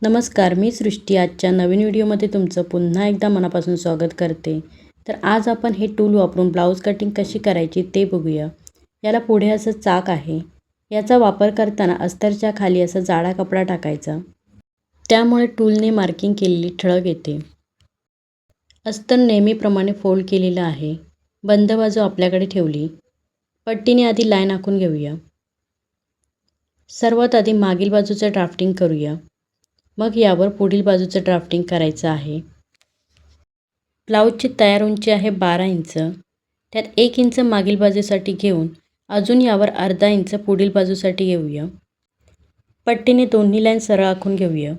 नमस्कार, मी सृष्टी आजच्या नवीन व्हिडिओमध्ये तुमचं पुन्हा एकदा मनापासून स्वागत करते. तर आज आपण हे टूल वापरून ब्लाऊज कटिंग कशी करायची ते बघूया. याला पुढे असं चाक आहे. याचा वापर करताना अस्तरच्या खाली असा जाडा कपडा टाकायचा. त्यामुळे टूलने मार्किंग केलेली ठळक येते. अस्तर नेहमीप्रमाणे फोल्ड केलेलं आहे. बंद बाजू आपल्याकडे ठेवली. पट्टीने आधी लाईन आखून घेऊया. सर्वात आधी मागील बाजूचं ड्राफ्टिंग करूया. मग यावर पुढील बाजूचं ड्राफ्टिंग करायचं आहे. ब्लाऊजची तयार उंची आहे 12 इंच. त्यात 1 इंच मागील बाजूसाठी घेऊन अजून यावर अर्धा इंच पुढील बाजूसाठी घेऊया. पट्टीने दोन्ही लाईन सरळ आखून घेऊया.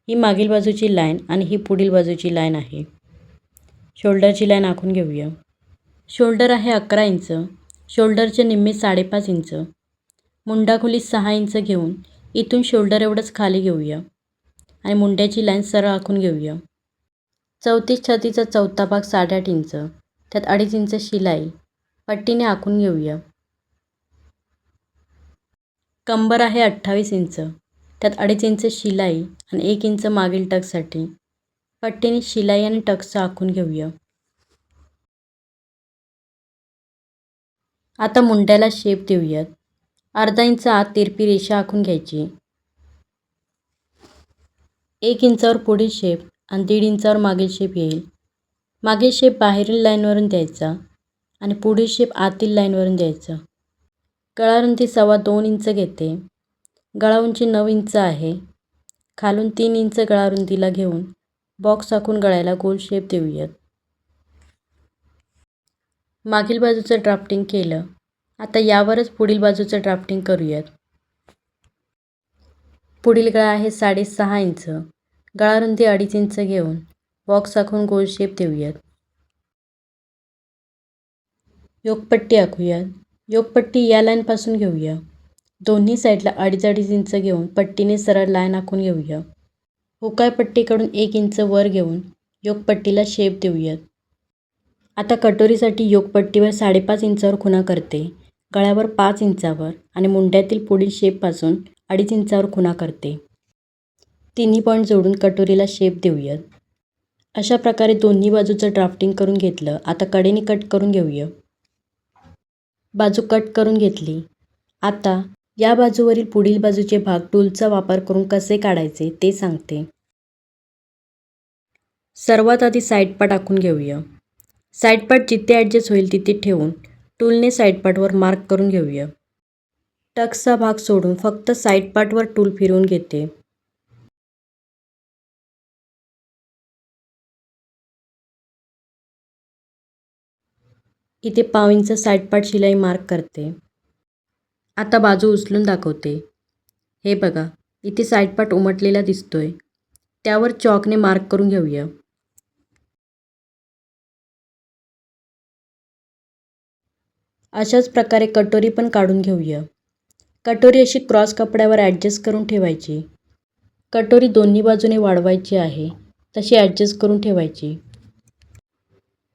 ही मागील बाजूची लाईन आणि ही पुढील बाजूची लाईन आहे. शोल्डरची लाईन आखून घेऊया. शोल्डर आहे 11 इंच. शोल्डरचे निम्मे 5.5 इंच. मुंडाखोली 6 इंच घेऊन इथून शोल्डर एवढंच खाली घेऊया आणि मुंड्याची लाईन सरळ आखून घेऊया. चौथी छातीचा चौथा भाग 8.5 इंच. त्यात 2.5 इंच शिलाई पट्टीने आखून घेऊया. कंबर आहे 28 इंच. त्यात 2.5 इंच शिलाई आणि 1 इंच मागील टक्ससाठी पट्टीने शिलाई आणि टक्स आखून घेऊया. आता मुंड्याला शेप देऊयात. अर्धा इंच आत तिरपी रेषा आखून घ्यायची. 1 इंचावर पुढील शेप आणि 1.5 इंचावर मागील शेप येईल. मागील शेप बाहेरील लाईनवरून द्यायचा आणि पुढील शेप आतील लाईनवरून द्यायचा. गळा रुंदी 2.25 इंच घेते. गळा उंची 9 इंच आहे. खालून 3 इंच गळा रुंदीला घेऊन बॉक्स आखून गळ्याला गोल शेप देऊयात. मागील बाजूचं ड्राफ्टिंग केलं. आता यावरच पुढील बाजूचं ड्राफ्टिंग करूयात. पुढील गळा आहे 6.5 इंच. गळा रुंदी 2.5 इंच घेऊन बॉक्स आखून गोल शेप देऊयात. योकपट्टी आखूयात. योकपट्टी या लाईनपासून घेऊया. दोन्ही साईडला 2.5 इंच घेऊन पट्टीने सरळ लाईन आखून घेऊया. हुकाय पट्टीकडून 1 इंच वर घेऊन योकपट्टीला शेप देऊयात. आता कटोरीसाठी योकपट्टीवर 5.5 इंचावर खुणा करते. गळ्यावर 5 इंचावर आणि मुंड्यातील पुढील शेपपासून 2.5 इंचावर खुणा करते. तिन्ही पॉईंट जोडून कटोरीला शेप देऊयात. अशा प्रकारे दोन्ही बाजूचं ड्राफ्टिंग करून घेतलं. आता कडेने कट करून घेऊया. बाजू कट करून घेतली. आता या बाजूवरील पुढील बाजूचे भाग टूलचा वापर करून कसे काढायचे ते सांगते. सर्वात आधी साईड पार्ट आखून घेऊया. साईड पार्ट जिथे ॲडजस्ट होईल तिथे ठेवून टूलने साईड पार्टवर मार्क करून घेऊया. टक्सचा भाग सोडून फक्त साईड पार्टवर टूल फिरवून घेते. इथे 1/2 इंच साईड पार्ट शिलाई मार्क करते. आता बाजू उचलून दाखवते. हे बघा, इथे साईड पार्ट उमटलेला दिसतोय. त्यावर चॉकने मार्क करून घेऊया. अशाच प्रकारे कटोरी पण काढून घेऊया. कटोरी अशी क्रॉस कपड्यावर ॲडजस्ट करून ठेवायची. कटोरी दोन्ही बाजूने वाढवायची आहे तशी ॲडजस्ट करून ठेवायची.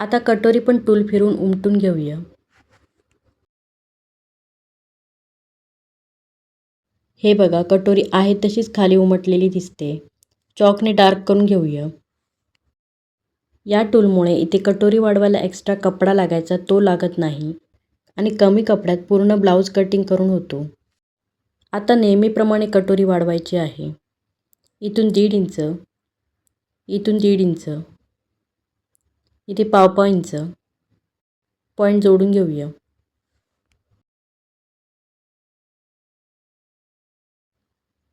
आता कटोरी पण टूल फिरवून उमटून घेऊया. हे बघा, कटोरी आहे तशीच खाली उमटलेली दिसते. चॉकने डार्क करून घेऊया. या टूलमुळे इथे कटोरी वाढवायला एक्स्ट्रा कपडा लागायचा तो लागत नाही आणि कमी कपड्यात पूर्ण ब्लाऊज कटिंग करून होतो. आता नेहमीप्रमाणे कटोरी वाढवायची आहे. इथून 1.5 इंच, इथून 1.5 इंच, इथे 1.5 इंच पॉईंट जोडून घेऊया.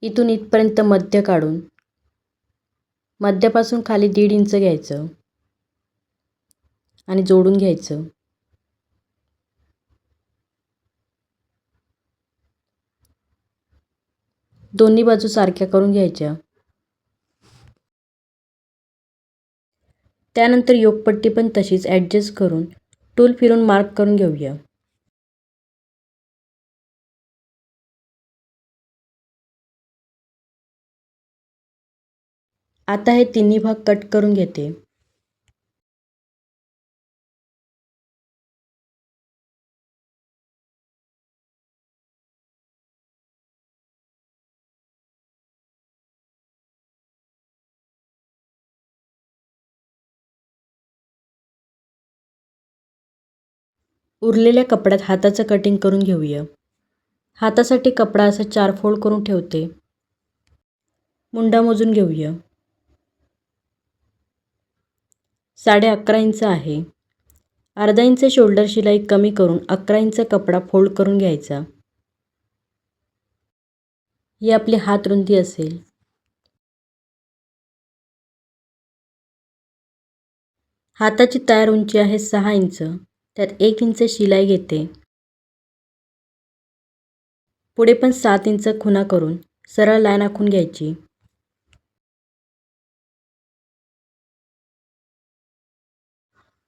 इथून इथपर्यंत मध्य काढून मध्यापासून खाली 1.5 इंच घ्यायचं आणि जोडून घ्यायचं. दोन्ही बाजू सारख्या करून घ्यायच्या. त्यानंतर योकपट्टी पण तशीच ॲडजस्ट करून टूल फिरून मार्क करून घेऊया. आता हे तिन्ही भाग कट करून घेते. उरलेल्या कपड्यात हाताचं कटिंग करून घेऊया. हातासाठी कपडा असा 4 फोल्ड करून ठेवते. मुंडा मोजून घेऊया. 11.5 इंच आहे. अर्धा इंच शोल्डर शिलाई कमी करून 11 इंच कपडा फोल्ड करून घ्यायचा. ही आपली हात रुंदी असेल. हाताची तयार उंची आहे 6 इंच. त्यात 1 इंच शिलाई घेते. पुढे पण 7 इंच खुणा करून सरळ लाईन आखून घ्यायची.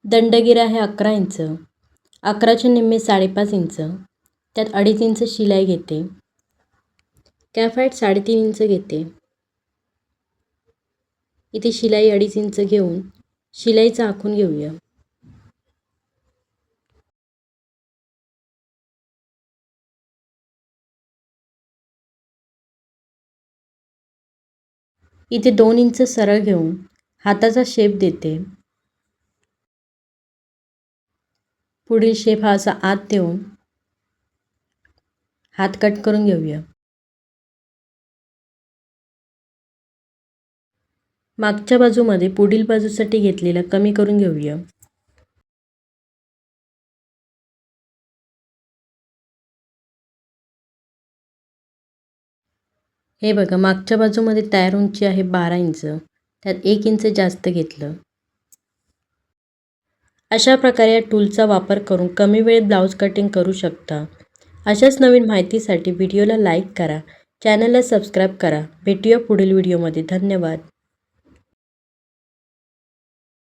दंडगीर आहे 11 इंच. 11चे निम्मे 5.5 इंच. त्यात 2.5 इंच शिलाई घेते. कॅफ हाईट 3.5 इंच घेते. इथे शिलाई 2.5 इंच घेऊन शिलाईचं आखून घेऊया. इथे 2 इंच सरळ घेऊन हाताचा शेप देते. पुढील शेप हा असा आत देऊन हात कट करून घेऊया. मागच्या बाजूमध्ये पुढील बाजूसाठी घेतलेला कमी करून घेऊया. हे बघा, मागच्या बाजूमध्ये तयार उंची आहे 12 इंच. त्यात 1 इंच जास्त घेतलं. अशा प्रकारे या टूलचा वापर करून कमी वेळेत ब्लाऊज कटिंग करू शकता. अशाच नवीन माहितीसाठी व्हिडिओला लाईक करा, चॅनलला सबस्क्राईब करा. भेटूया पुढील व्हिडिओमध्ये. धन्यवाद.